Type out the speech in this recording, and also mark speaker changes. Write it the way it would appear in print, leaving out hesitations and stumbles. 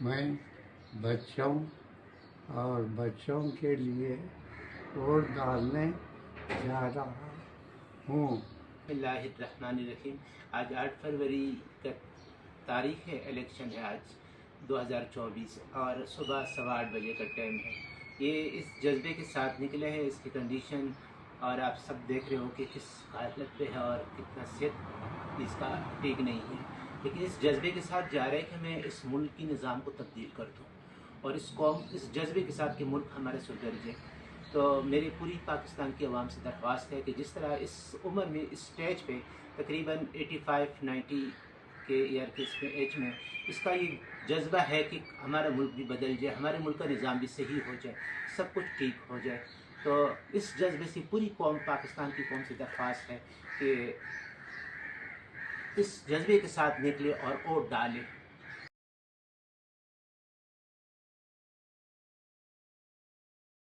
Speaker 1: میں بچوں اور بچوں کے لیے ووٹ ڈالنے جا رہا ہوں۔
Speaker 2: بسم اللہ الرحمن الرحیم۔ آج 8 فروری کا تاریخ ہے، الیکشن ہے آج 2024 اور صبح 8:15 بجے کا ٹائم ہے۔ یہ اس جذبے کے ساتھ نکلے ہیں، اس کی کنڈیشن اور آپ سب دیکھ رہے ہو کہ کس حالت پہ ہے اور کتنا صحت اس کا ٹھیک نہیں ہے، لیکن اس جذبے کے ساتھ جا رہے ہیں کہ میں اس ملک کی نظام کو تبدیل کر دوں اور اس جذبے کے ساتھ کہ ملک ہمارے سدھر جائے۔ تو میری پوری پاکستان کی عوام سے درخواست ہے کہ جس طرح اس عمر میں اس اسٹیج پہ تقریباً 85-90 کے ایئر کے ایج میں اس کا یہ جذبہ ہے کہ ہمارا ملک بھی بدل جائے، ہمارے ملک کا نظام بھی صحیح ہو جائے، سب کچھ ٹھیک ہو جائے۔ تو اس جذبے سے پوری قوم، پاکستان کی قوم سے درخواست ہے کہ اس جذبے کے ساتھ نکلے اور ووٹ ڈالے۔